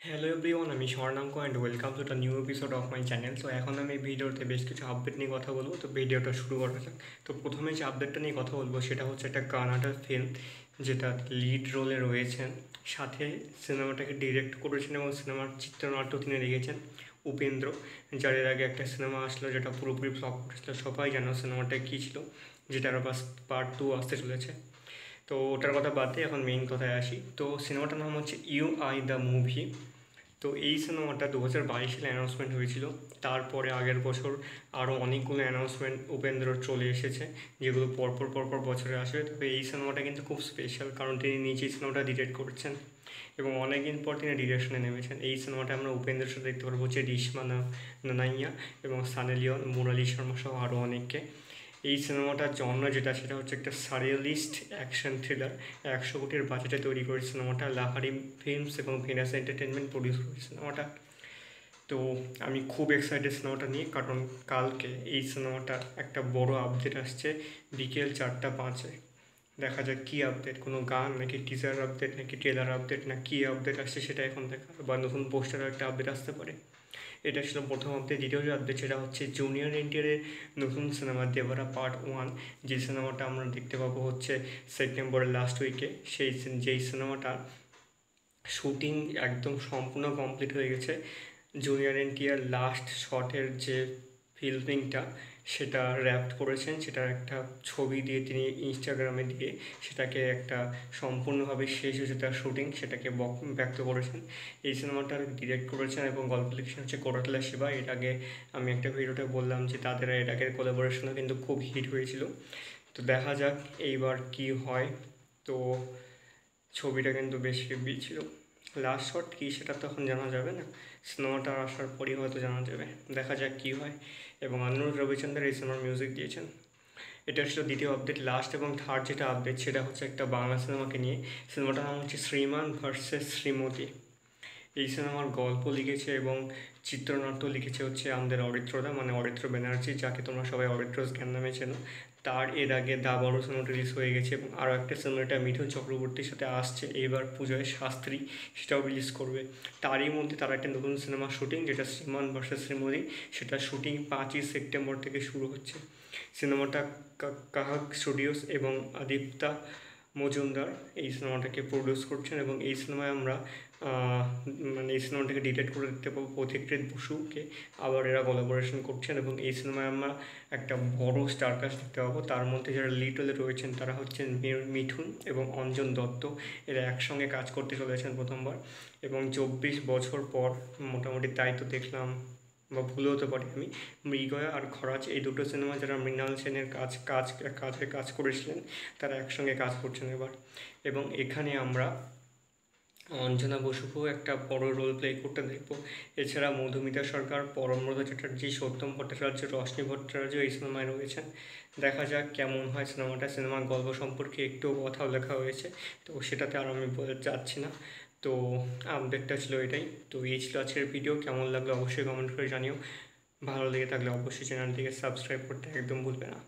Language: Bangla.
হ্যালো এভরিওয়ান, আমি Swarnanka and welcome to the new episode of my channel. So এখন আমি ভিডিওতে বেশ কিছু আপডেট নিয়ে কথা বলবো। তো ভিডিওটা শুরু করা যাক। তো প্রথমে যে আপডেটটা নিয়ে কথা বলবো সেটা হচ্ছে একটা কানাডার ফিল্ম, যেটা লিড রোলে রয়েছেন, সাথে সিনেমাটাকে ডিরেক্ট করেছেন এবং সিনেমার চিত্রনাট্য তিনি লিখেছেন উপেন্দ্র, যার এর আগে একটা সিনেমা আসলো যেটা পুরোপুরি ফ্লপ করেছিল। সবাই জানো সিনেমাটা কী ছিল, যেটার পার্ট 2 আসতে চলেছে। তো ওটার কথা বাদ দিয়ে এখন মেইন কথায় আসি। তো সিনেমাটার নাম হচ্ছে ইউ আই দ্য মুভি। তো এই সিনেমাটা 2022 সালে অ্যানাউন্সমেন্ট হয়েছিল। তারপরে আগের বছর আরও অনেকগুলো অ্যানাউন্সমেন্ট উপেন্দ্র চলে এসেছে, যেগুলো পরপর বছরে আসবে। তবে এই সিনেমাটা কিন্তু খুব স্পেশাল, কারণ তিনি নিজেই সিনেমাটা ডিরেক্ট করছেন এবং অনেকদিন পর তিনি ডিরেকশনে নেমেছেন। এই সিনেমাটা আমরা উপেন্দ্রের সাথে দেখতে পারবো যে রিশমা নানাইয়া এবং সানি লিওন, মুরালি শর্মা সহ আরও অনেককে। এই সিনেমাটার জন্য যেটা সেটা হচ্ছে একটা সারিয়ালিস্ট অ্যাকশন থ্রিলার। 100 কোটির বাজেটে তৈরি করে সিনেমাটা লাহারি ফিল্মস এবং ভিনাস এন্টারটেনমেন্ট প্রডিউস করে সিনেমাটা। তো আমি খুব এক্সাইটেড সিনেমাটা নিয়ে, কারণ কালকে এই সিনেমাটা একটা বড় আপডেট আসছে বিকেল 4:05। দেখা যাক কী আপডেট, কোনো গান নাকি টিজার আপডেট নাকি ট্রেলার আপডেট না কী আপডেট আসছে সেটা এখন দেখা, বা নতুন পোস্টারের একটা আপডেট আসতে পারে। এটা ছিল প্রথম আপডেট। দ্বিতীয় যে আপডেট সেটা হচ্ছে জুনিয়র এনটিআরের নতুন সিনেমা দেবরা পার্ট 1, যে সিনেমাটা আমরা দেখতে পাবো হচ্ছে সেপ্টেম্বরের লাস্ট উইকে। যেই সিনেমাটা শুটিং একদম সম্পূর্ণ কমপ্লিট হয়ে গেছে। জুনিয়র এনটিআর লাস্ট শটের যে ফিল্মিংটা সেটা র্যাপ্ট করেছেন, সেটার একটা ছবি দিয়ে তিনি ইনস্টাগ্রামে দিয়ে সেটাকে একটা সম্পূর্ণভাবে শেষ হয়েছে তার শুটিং, সেটাকে ব্যক্ত করেছেন। এই সিনেমাটার ডিরেক্ট করেছেন এবং গল্প লিখেছেন হচ্ছে কোরাটলা শিবা। এর আগে আমি একটা ভিডিওতে বললাম যে তাদের এর আগের কোলাবোরেশনও কিন্তু খুব হিট হয়েছিল। তো দেখা যাক এইবার কি হয়। তো ছবিটা কিন্তু বেশ হেভি ছিল। লাস্ট শট কী সেটা তখন জানা যাবে না, সিনেমাটা আসার পরই হয়তো জানা যাবে। দেখা যাক কী হয়। এবং অনিরুদ্ধ রবিচন্দ্র এই সিনেমার মিউজিক দিয়েছেন। এটা ছিল দ্বিতীয় আপডেট। লাস্ট এবং থার্ড যেটা আপডেট সেটা হচ্ছে একটা বাংলা সিনেমাকে নিয়ে। সিনেমাটার নাম হচ্ছে শ্রীমান ভার্সেস শ্রীমতী। এই সিনেমার গল্প লিখেছে এবং চিত্রনাট্য লিখেছে হচ্ছে আমাদের অরিত্রদা, মানে অরিত্র ব্যানার্জি, যাকে তোমরা সবাই অরিত্রস জ্ঞান নামে চেনো। তার এর আগে দাবারও সিনেমা রিলিজ হয়ে গেছে এবং আরও একটা সিনেমাটা মিঠুন চক্রবর্তীর সাথে আসছে এইবার পুজোয়, শাস্ত্রী, সেটাও রিলিজ করবে। তারই মধ্যে তার একটা নতুন সিনেমা শুটিং, যেটা শ্রীমান ভার্সেস শ্রীমতী, সেটা শুটিং 5ই সেপ্টেম্বর থেকে শুরু হচ্ছে। সিনেমাটা কাহাক স্টুডিওস এবং আদিপ্তা মজুমদার এই সিনেমাটাকে প্রডিউস করছেন এবং এই সিনেমায় আমরা এই সিনেমাটাকে ডিরেক্ট করে দেখতে পাবো পথিকৃৎ বসুকে। আবার এরা কোলাবোরেশন করছেন এবং এই সিনেমায় আমরা একটা বড় স্টার কাস্ট দেখতে পাবো। তার মধ্যে যারা লিড রোলে রয়েছেন তারা হচ্ছেন মিঠুন এবং অঞ্জন দত্ত। এরা একসঙ্গে কাজ করতে চলেছেন প্রথমবার এবং 24 বছর পর মোটামুটি, তাই তো দেখলাম, বা ভুলে হতে পারি আমি, মৃগয়া আর খরাজ এই দুটো সিনেমা যারা মৃণাল সেনের কাজ করেছিলেন তারা একসঙ্গে কাজ করছেন এবার। এবং এখানে আমরা অঞ্জনা বসুকেও একটা বড় রোল প্লে করতে দেখব। এছাড়া মধুমিতা সরকার, পরমব্রত চ্যাটার্জি, সত্যম ভট্টাচার্য, রশ্মি ভট্টাচার্য এই সিনেমায় রয়েছেন। দেখা যাক কেমন হয় সিনেমাটা। সিনেমার গল্প সম্পর্কে একটু কথাও লেখা হয়েছে, তো সেটাতে আর আমি বলে যাচ্ছি না। তো আপডেটটা ছিল এটাই। তো এই ছিল আজকের ভিডিও। কেমন লাগলো অবশ্যই কমেন্ট করে জানিও। ভালো লেগে থাকলে অবশ্যই চ্যানেলটিকে সাবস্ক্রাইব করতে একদম ভুলবে না।